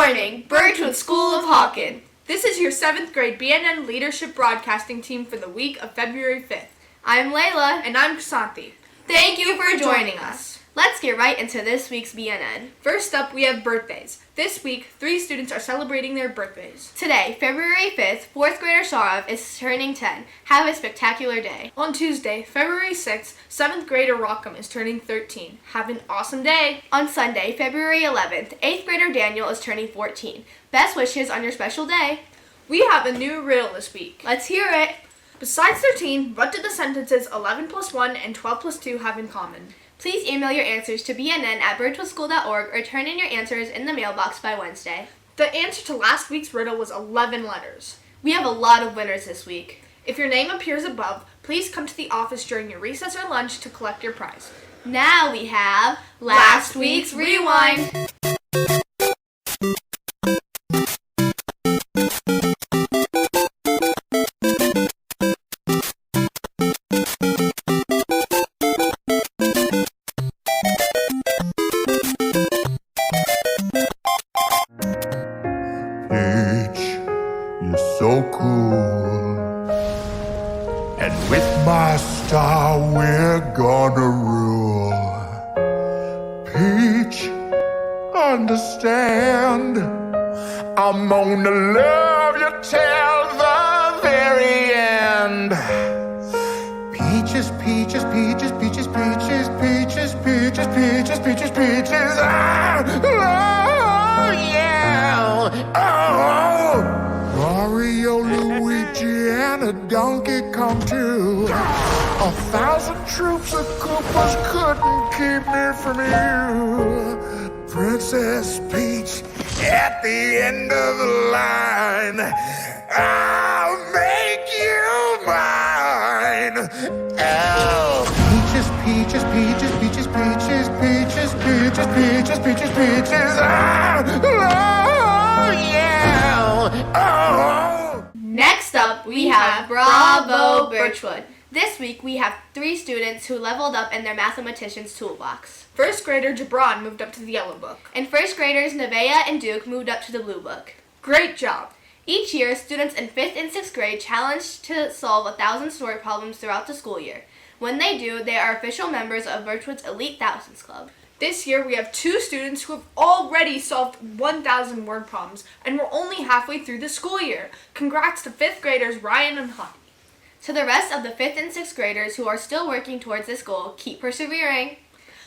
morning, Birchwood School of Hawken. This is your 7th grade BNN Leadership Broadcasting team for the week of February 5th. I'm Layla. And I'm Kasanthi. Thank you for joining us. Let's get right into this week's BNN. First up, we have birthdays. This week, 3 students are celebrating their birthdays. Today, February 5th, 4th grader Sharov is turning 10. Have a spectacular day. On Tuesday, February 6th, 7th grader Hawken is turning 13. Have an awesome day. On Sunday, February 11th, 8th grader Daniel is turning 14. Best wishes on your special day. We have a new riddle this week. Let's hear it. Besides 13, what do the sentences 11 plus 1 and 12 plus 2 have in common? Please email your answers to bnn@birchwoodschool.org or turn in your answers in the mailbox by Wednesday. The answer to last week's riddle was 11 letters. We have a lot of winners this week. If your name appears above, please come to the office during your recess or lunch to collect your prize. Now we have Last Week's Rewind. You're so cool, and with my star we're gonna rule. Peach, understand, I'm gonna love you till the very end. Peaches, peaches, peaches, peaches, peaches, peaches, peaches, peaches, peaches, peaches, oh yeah, oh. Mario, Luigi, and a Donkey Kong too. 1,000 troops of Koopas couldn't keep me from you. Princess Peach at the end of the line. I'll make you mine. Oh, peaches, peaches, peaches, peaches, peaches, peaches, peaches, peaches, peaches, peaches. Oh, yeah. Oh. Next up, we have Bravo Birchwood. This week, we have 3 students who leveled up in their mathematician's toolbox. First grader Jabron moved up to the yellow book. And first graders Nevaeh and Duke moved up to the blue book. Great job! Each year, students in 5th and 6th grade challenged to solve 1,000 story problems throughout the school year. When they do, they are official members of Birchwood's Elite Thousands Club. This year, we have 2 students who have already solved 1,000 word problems, and we're only halfway through the school year. Congrats to 5th graders Ryan and Hawken. To the rest of the 5th and 6th graders who are still working towards this goal, keep persevering.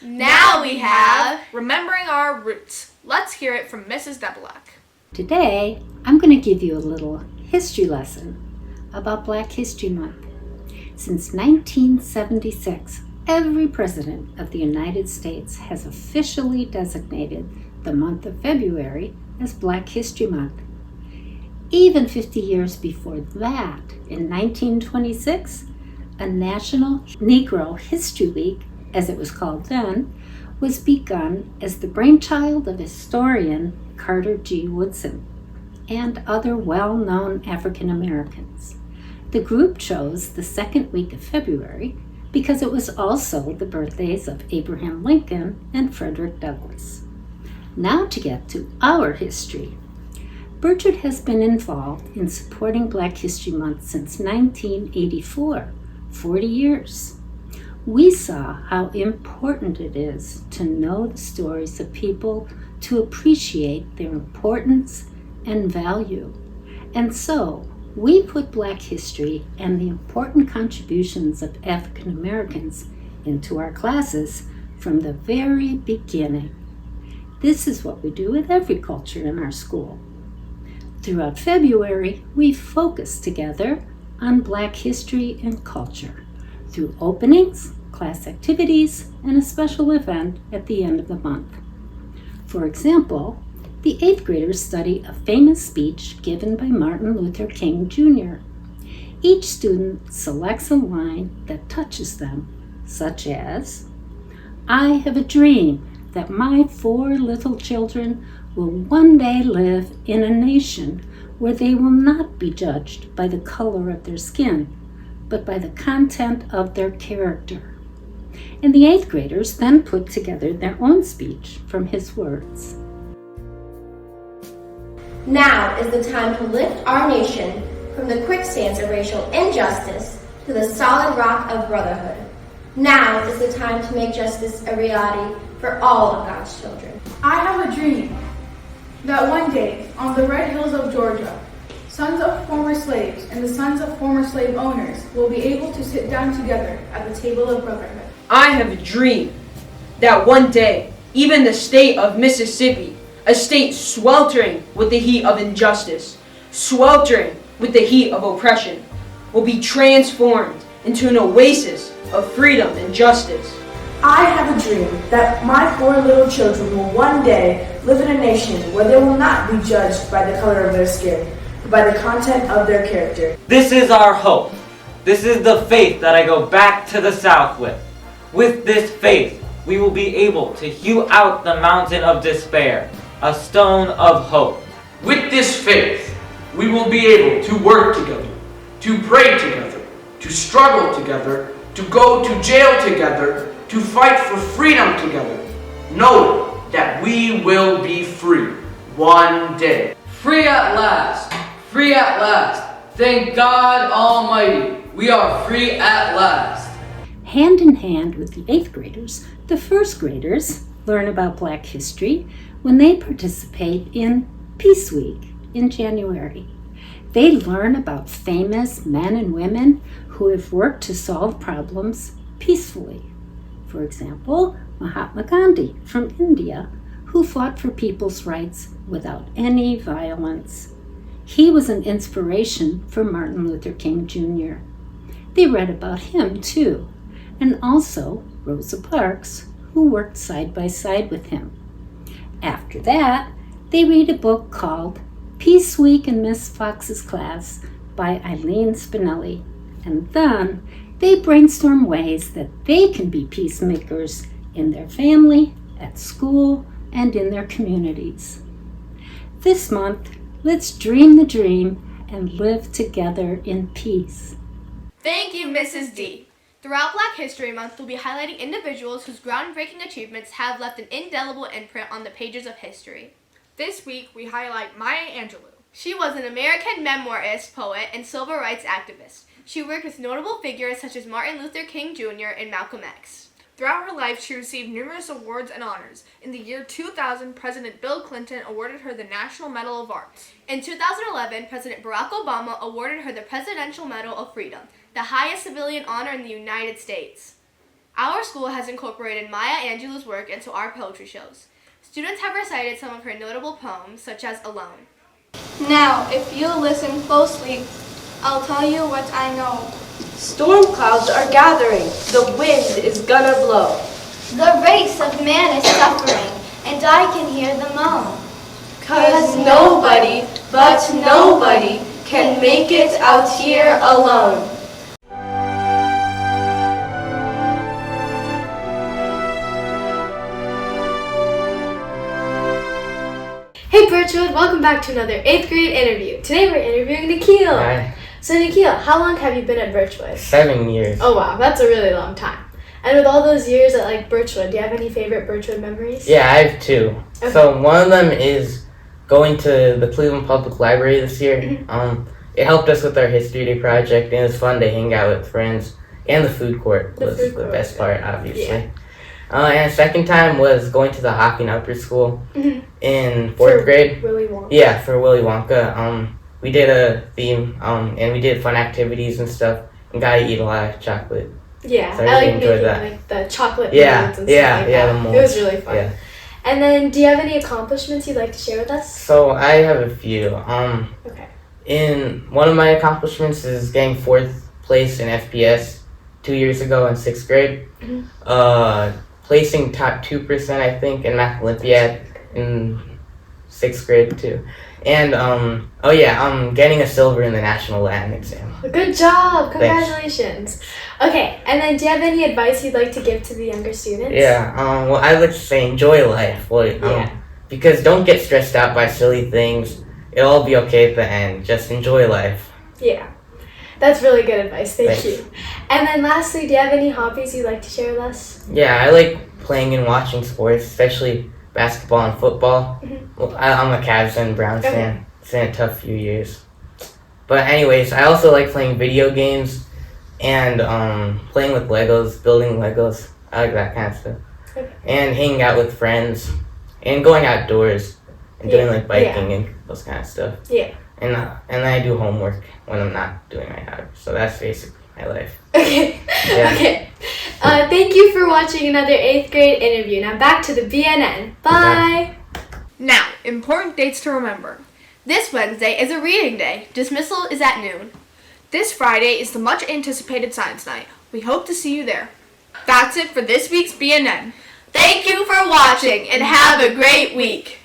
Now we have Remembering Our Roots. Let's hear it from Mrs. Debelak. Today, I'm going to give you a little history lesson about Black History Month. Since 1976, every president of the United States has officially designated the month of February as Black History Month. Even 50 years before that, in 1926, a National Negro History Week, as it was called then, was begun as the brainchild of historian Carter G. Woodson and other well-known African Americans. The group chose the second week of February because it was also the birthdays of Abraham Lincoln and Frederick Douglass. Now to get to our history. Birchwood has been involved in supporting Black History Month since 1984, 40 years. We saw how important it is to know the stories of people to appreciate their importance and value. And so, we put Black history and the important contributions of African Americans into our classes from the very beginning. This is what we do with every culture in our school. Throughout February, we focus together on Black history and culture through openings, class activities, and a special event at the end of the month. For example, the 8th graders study a famous speech given by Martin Luther King Jr. Each student selects a line that touches them, such as, "I have a dream that my 4 little children will one day live in a nation where they will not be judged by the color of their skin, but by the content of their character." And the 8th graders then put together their own speech from his words. Now is the time to lift our nation from the quicksands of racial injustice to the solid rock of brotherhood. Now is the time to make justice a reality for all of God's children. I have a dream that one day, on the red hills of Georgia, sons of former slaves and the sons of former slave owners will be able to sit down together at the table of brotherhood. I have a dream that one day, even the state of Mississippi, a state sweltering with the heat of injustice, sweltering with the heat of oppression, will be transformed into an oasis of freedom and justice. I have a dream that my 4 little children will one day live in a nation where they will not be judged by the color of their skin, but by the content of their character. This is our hope. This is the faith that I go back to the South with. With this faith, we will be able to hew out the mountain of despair, a stone of hope. With this faith, we will be able to work together, to pray together, to struggle together, to go to jail together, to fight for freedom together, knowing that we will be free one day. Free at last! Free at last! Thank God Almighty, we are free at last! Hand in hand with the 8th graders, the 1st graders learn about Black history when they participate in Peace Week in January. They learn about famous men and women who have worked to solve problems peacefully. For example, Mahatma Gandhi from India, who fought for people's rights without any violence. He was an inspiration for Martin Luther King Jr. They read about him too, and also Rosa Parks, who worked side by side with him. After that, they read a book called Peace Week in Miss Fox's Class by Eileen Spinelli, and then they brainstorm ways that they can be peacemakers in their family, at school, and in their communities. This month, let's dream the dream and live together in peace. Thank you, Mrs. D. Throughout Black History Month, we'll be highlighting individuals whose groundbreaking achievements have left an indelible imprint on the pages of history. This week, we highlight Maya Angelou. She was an American memoirist, poet, and civil rights activist. She worked with notable figures such as Martin Luther King Jr. and Malcolm X. Throughout her life, she received numerous awards and honors. In the year 2000, President Bill Clinton awarded her the National Medal of Arts. In 2011, President Barack Obama awarded her the Presidential Medal of Freedom, the highest civilian honor in the United States. Our school has incorporated Maya Angelou's work into our poetry shows. Students have recited some of her notable poems, such as Alone. Now, if you'll listen closely, I'll tell you what I know. Storm clouds are gathering, the wind is gonna blow. The race of man is suffering, and I can hear the moan. 'Cause nobody, but nobody, can make it out here alone. Hey Birchwood, welcome back to another 8th grade interview. Today we're interviewing Nikhil. Hi. So Nikhil, how long have you been at Birchwood? 7 years. Oh wow, that's a really long time. And with all those years at Birchwood, do you have any favorite Birchwood memories? Yeah, I have 2. Okay. So one of them is going to the Cleveland Public Library this year. It helped us with our History Day project, and it was fun to hang out with friends. And the food court was the best part, obviously. Yeah. And the second time was going to the Hawken Upper School in 4th For grade. Willy Wonka. Yeah, for Willy Wonka. We did a theme, and we did fun activities and stuff, and got to eat a lot of chocolate. Yeah, So I I really like enjoyed making that. the chocolate Yeah, molds and yeah, stuff like yeah, that. the molds. It was really fun. Yeah. And then, do you have any accomplishments you'd like to share with us? So I have a few. Okay. In one of my accomplishments is getting 4th place in FPS 2 years ago in 6th grade. Placing top 2%, I think, in Math Olympiad in 6th grade too. And getting a silver in the National Latin exam. Good job! Thanks. Congratulations. Okay, and then do you have any advice you'd like to give to the younger students? Yeah. Well, I like to say enjoy life. Because don't get stressed out by silly things. It'll all be okay at the end. Just enjoy life. Yeah. That's really good advice. Thank Thanks. you. And then lastly, do you have any hobbies you'd like to share with us? Yeah, I like playing and watching sports, especially basketball and football. Well, I'm a Cavs and Browns fan. It's been a tough few years. But anyways, I also like playing video games and playing with Legos, building Legos. I like that kind of stuff. Okay. And hanging out with friends and going outdoors and doing like biking and those kind of stuff. Yeah. And then I do homework when I'm not doing my house. So that's basically my life. Okay. Yeah. Okay. Thank you for watching another 8th grade interview. Now back to the BNN. Bye. Now, important dates to remember. This Wednesday is a reading day. Dismissal is at noon. This Friday is the much anticipated science night. We hope to see you there. That's it for this week's BNN. Thank you for watching and have a great week.